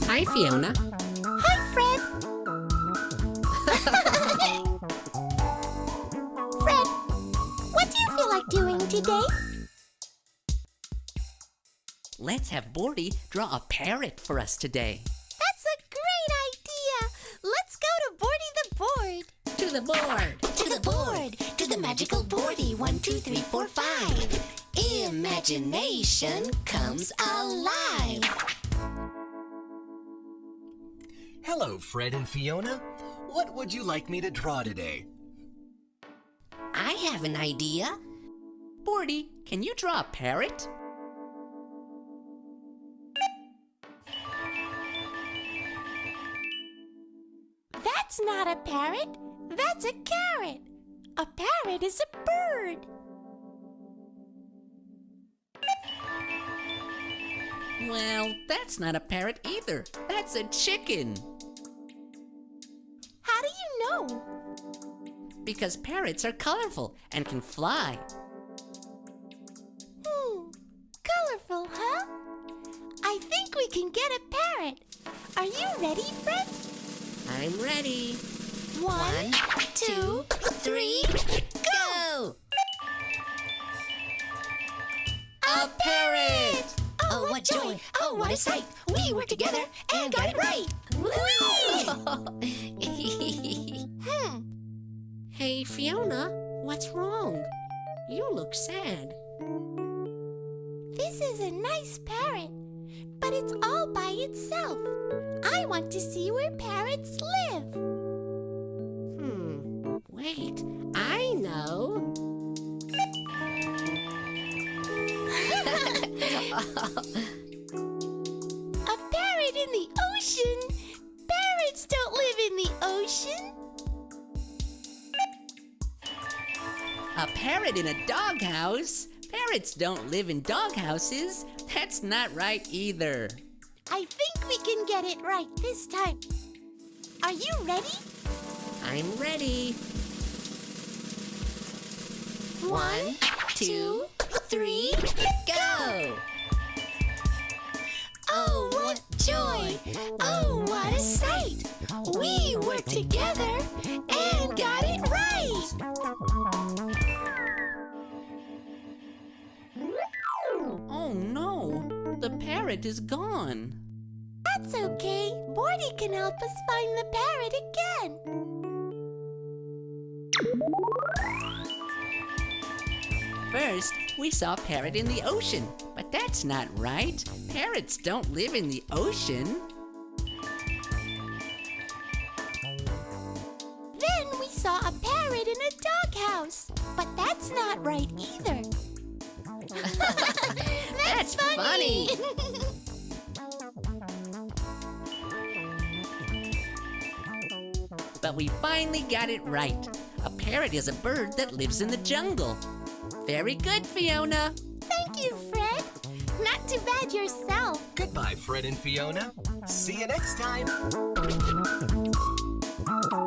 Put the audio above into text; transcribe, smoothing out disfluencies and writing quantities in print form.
Hi, Fiona. Hi, Fred. Fred, what do you feel like doing today? Let's have Boardy draw a parrot for us today. That's a great idea. Let's go to Boardy the board. To the board! To the board, to the magical boardy. 1, 2, 3, 4, 5. Imagination comes alive. Hello, Fred and Fiona. What would you like me to draw today? I have an idea. Boardy, can you draw a parrot? That's not a parrot. That's a carrot. A parrot is a bird. Well, that's not a parrot either. That's a chicken. How do you know? Because parrots are colorful and can fly. Colorful, huh? I think we can get a parrot. Are you ready, Fred? I'm ready. 1, 2, 3, Go! A parrot! Oh, what joy! Oh, what a sight! We were together and got it right! Hey, Fiona, what's wrong? You look sad. This is a nice parrot, but it's all by itself. I want to see where parrots live. Wait, I know. A parrot in the ocean? Parrots don't live in the ocean. A parrot in a doghouse? Parrots don't live in doghouses. That's not right either. I think we can get it right this time. Are you ready? I'm ready. 1, 2, 3, go! Oh, what joy! Oh, what a sight! We worked together and got it right! Oh no, the parrot is gone. That's okay. Boardy can help us find the parrot again. First, we saw a parrot in the ocean, but that's not right. Parrots don't live in the ocean. Then we saw a parrot in a doghouse, but that's not right either. That's funny. But we finally got it right. A parrot is a bird that lives in the jungle. Very good, Fiona. Thank you, Fred. Not too bad yourself. Goodbye, Fred and Fiona. See you next time.